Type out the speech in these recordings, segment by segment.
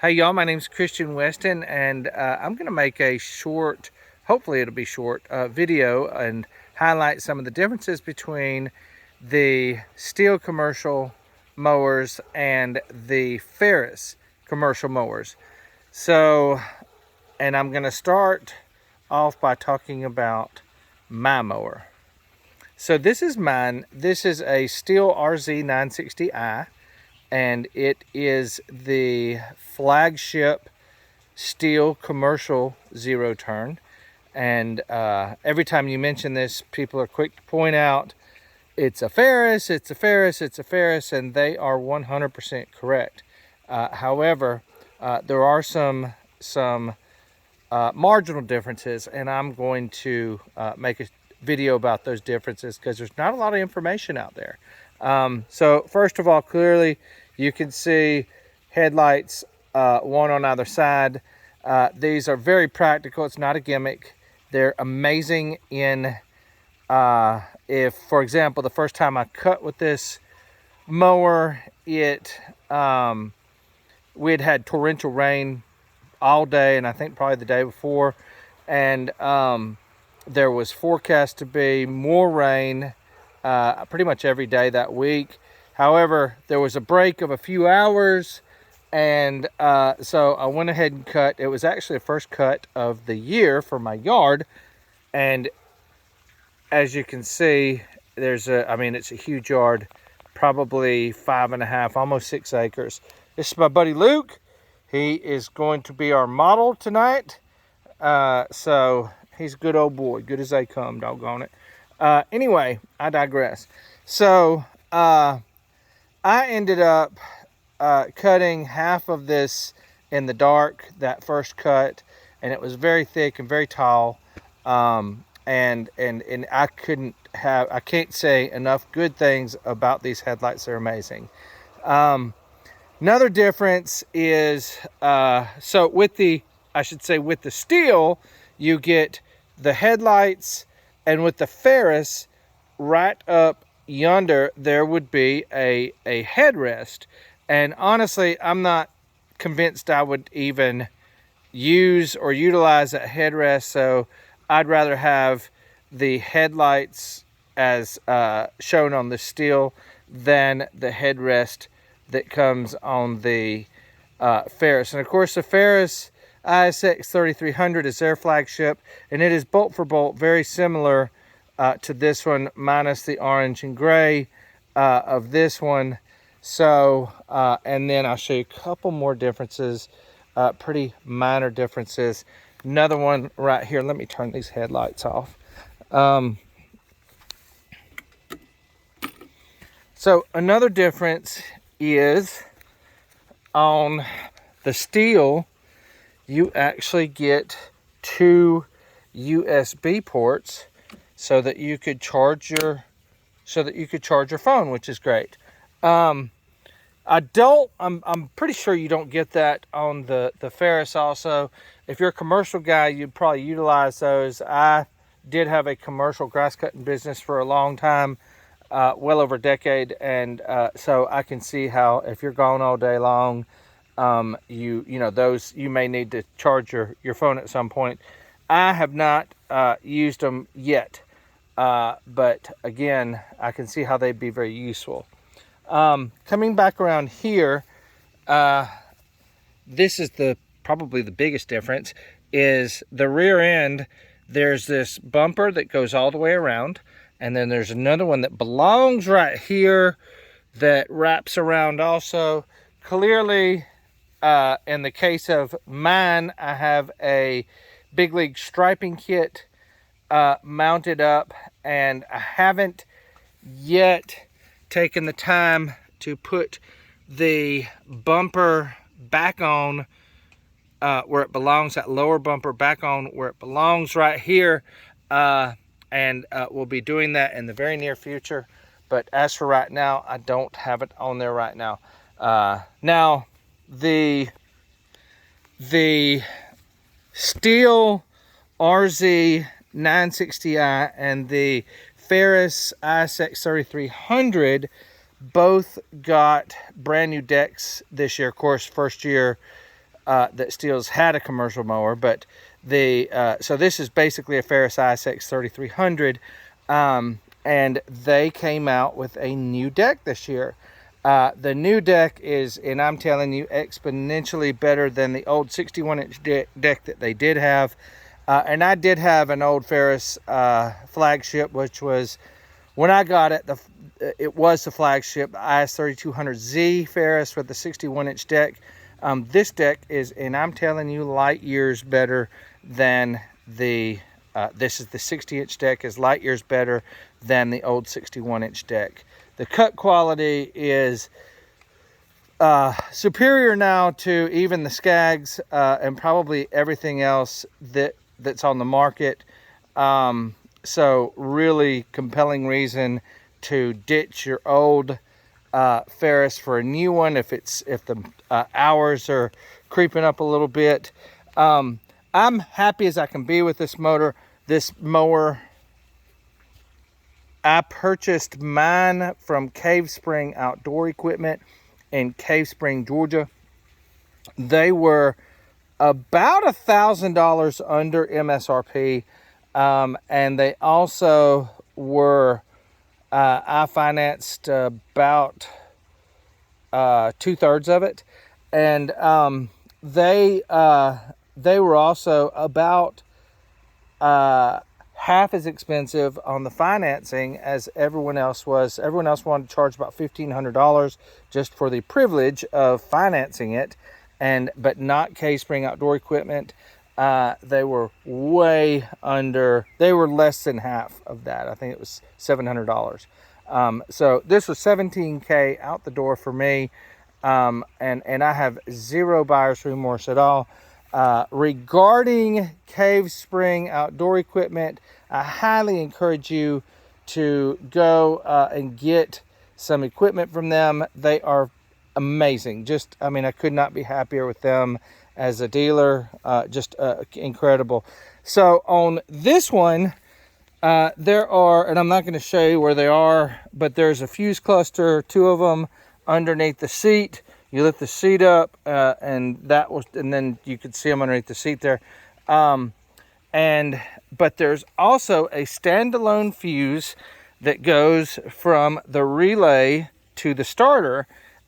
Hey y'all, my name's Christian Weston, and I'm going to make a short, hopefully it'll be short, video and highlight some of the differences between the Stihl commercial mowers and the Ferris commercial mowers. So, and I'm going to start off by talking about my mower. So this is mine. This is a Stihl RZ960i. And it is the flagship Stihl commercial zero turn. And every time you mention this, people are quick to point out it's a Ferris, it's a Ferris, it's a Ferris, and they are 100% correct. However, there are some marginal differences, and I'm going to make a video about those differences because there's not a lot of information out there. So first of all, clearly you can see headlights, one on either side. These are very practical. It's not a gimmick. They're amazing in, if, for example, the first time I cut with this mower, we'd had torrential rain all day, and I think probably the day before, and there was forecast to be more rain pretty much every day that week. However, there was a break of a few hours, and so I went ahead and cut. It was actually the first cut of the year for my yard, and as you can see, it's a huge yard, probably 5.5, almost 6 acres. This is my buddy Luke. He is going to be our model tonight. So he's a good old boy, good as they come, doggone it. Anyway, I digress. So I ended up cutting half of this in the dark, that first cut, and it was very thick and very tall. And I can't say enough good things about these headlights. They're amazing. Another difference is, so with the Stihl, you get the headlights, and with the Ferris, right up yonder, there would be a headrest. And honestly, I'm not convinced I would even use or utilize that headrest, so I'd rather have the headlights as shown on the Stihl than the headrest that comes on the Ferris. And of course, the Ferris ISX3300 is their flagship, and it is bolt for bolt very similar to this one, minus the orange and gray of this one. So, and then I'll show you a couple more differences, pretty minor differences. Another one right here. Let me turn these headlights off. So another difference is on the Stihl, you actually get 2 USB ports so that you could charge your phone, which is great. I'm pretty sure you don't get that on the Ferris also. If you're a commercial guy, you'd probably utilize those. I did have a commercial grass cutting business for a long time, well over a decade, and so I can see how if you're gone all day long, you may need to charge your phone at some point. I have not used them yet, but again, I can see how they'd be very useful. Coming back around here, this is probably the biggest difference, is the rear end. There's this bumper that goes all the way around, and then there's another one that belongs right here that wraps around also. Clearly, in the case of mine, I have a Big League striping kit mounted up, and I haven't yet taken the time to put the bumper back on where it belongs, that lower bumper back on where it belongs right here, and we'll be doing that in the very near future. But as for right now, I don't have it on there right now. Now the Stihl RZ960i and the Ferris ISX3300 both got brand new decks this year. Of course, first year that Stihl's had a commercial mower, but so this is basically a Ferris ISX3300, and they came out with a new deck this year. The new deck is, and I'm telling you, exponentially better than the old 61-inch deck that they did have. And I did have an old Ferris flagship, which was, when I got it, it was the flagship, the IS3300Z Ferris with the 61-inch deck. This deck is, and I'm telling you, light years better than the, this is the 60-inch deck, is light years better than the old 61-inch deck. The cut quality is superior now to even the Skags and probably everything else that's on the market. So really compelling reason to ditch your old Ferris for a new one if the hours are creeping up a little bit. I'm happy as I can be with this mower. I purchased mine from Cave Spring Outdoor Equipment in Cave Spring, Georgia. They were about $1,000 under MSRP, and they also were, I financed about 2/3 of it, and they were also about half as expensive on the financing as everyone else was. Everyone else wanted to charge about $1,500 just for the privilege of financing it, but not Cave Spring Outdoor Equipment. They were way under. They were less than half of that. I think it was $700. So this was $17K out the door for me, and I have zero buyer's remorse at all. Regarding Cave Spring Outdoor Equipment, I highly encourage you to go and get some equipment from them. They are amazing. I mean, I could not be happier with them as a dealer. Just incredible. So on this one, there are, and I'm not going to show you where they are, but there's a fuse cluster, 2 of them underneath the seat. You lift the seat up, and then you could see them underneath the seat there. But there's also a standalone fuse that goes from the relay to the starter,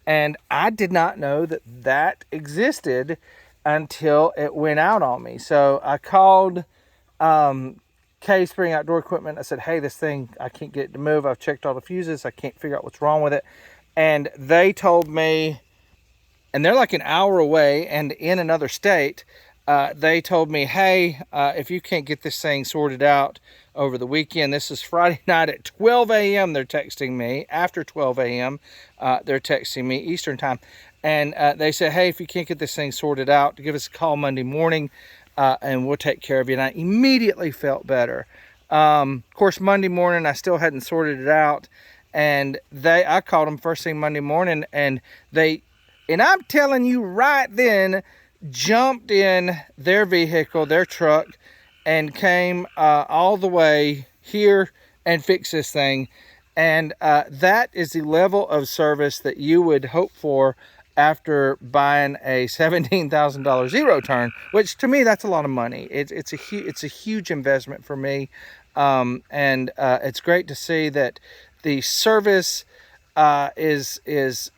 and I did not know that existed until it went out on me. So I called Cave Spring Outdoor Equipment. I said, hey, this thing, I can't get it to move. I've checked all the fuses. I can't figure out what's wrong with it. And they told me, and they're like an hour away and in another state, they told me, hey, if you can't get this thing sorted out over the weekend, this is Friday night at 12 a.m. they're texting me. After 12 a.m. They're texting me Eastern time. And they said, hey, if you can't get this thing sorted out, give us a call Monday morning and we'll take care of you. And I immediately felt better. Of course, Monday morning, I still hadn't sorted it out. And I called them first thing Monday morning, and I'm telling you right then, jumped in their vehicle, their truck, and came all the way here and fixed this thing. And that is the level of service that you would hope for after buying a $17,000 zero turn, which to me, that's a lot of money. It's a huge investment for me. And it's great to see that the service is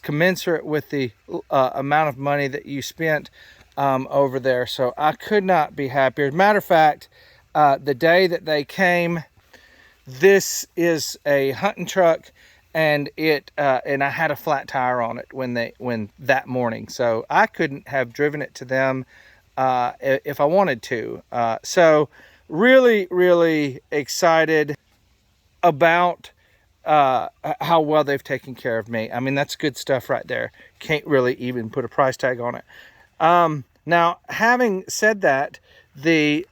commensurate with the amount of money that you spent over there. So I could not be happier. As a matter of fact, the day that they came, this is a hunting truck, and I had a flat tire on it when that morning. So I couldn't have driven it to them if I wanted to. So really, really excited about how well they've taken care of me. I mean, that's good stuff right there. Can't really even put a price tag on it. Now, having said that, the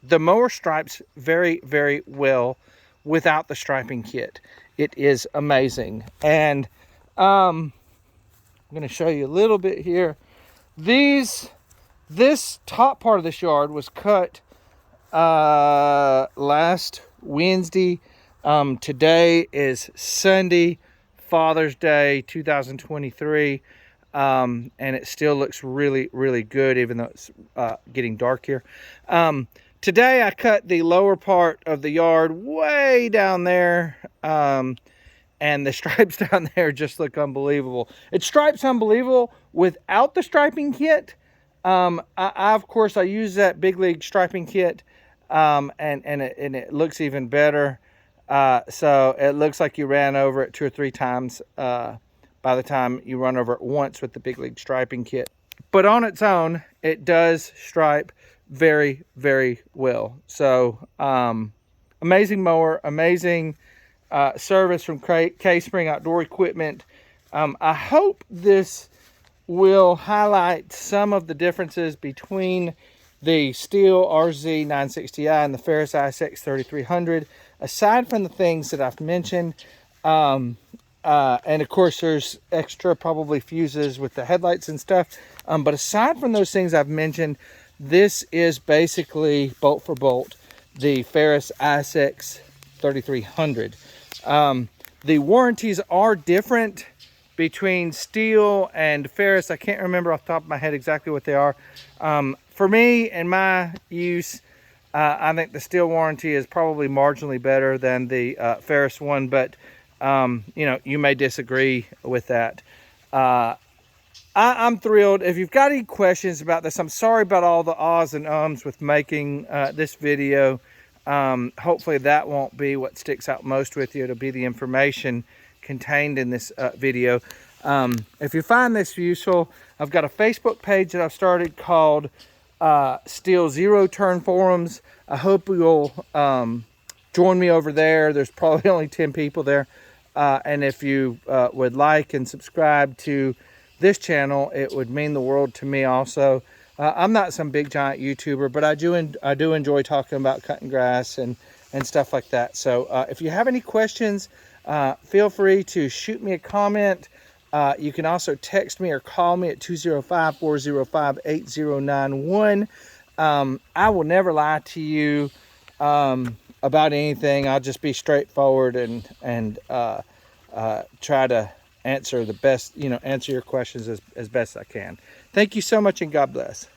mower stripes very, very well without the striping kit. It is amazing. And I'm going to show you a little bit here. This top part of this yard was cut last Wednesday. Today is Sunday, Father's Day 2023. and it still looks really, really good, even though it's getting dark here. Today I cut the lower part of the yard way down there, and the stripes down there just look unbelievable. It stripes unbelievable without the striping kit. Of course, I use that Big League striping kit, and it looks even better. So it looks like you ran over it 2 or 3 times by the time you run over it once with the Big League striping kit. But on its own, it does stripe very, very well. So amazing mower, amazing service from K-Spring Outdoor Equipment. I hope this will highlight some of the differences between the Stihl RZ960i and the Ferris ISX3300, aside from the things that I've mentioned. And of course, there's extra probably fuses with the headlights and stuff. But aside from those things I've mentioned, this is basically bolt for bolt the Ferris ISX3300. The warranties are different between Stihl and Ferris. I can't remember off the top of my head exactly what they are. For me and my use, I think the Stihl warranty is probably marginally better than the Ferris one, but you know, you may disagree with that. I'm thrilled. If you've got any questions about this, I'm sorry about all the ahs and ums with making this video. Hopefully that won't be what sticks out most with you. It'll be the information contained in this video. If you find this useful, I've got a Facebook page that I've started called Stihl Zero Turn Forums. I hope you'll join me over there. There's probably only 10 people there. And if you would like and subscribe to this channel, it would mean the world to me also. I'm not some big giant YouTuber, but I do enjoy talking about cutting grass and stuff like that. So if you have any questions, feel free to shoot me a comment. You can also text me or call me at 205-405-8091. I will never lie to you about anything. I'll just be straightforward and try to answer the best, answer your questions as best I can. Thank you so much, and God bless.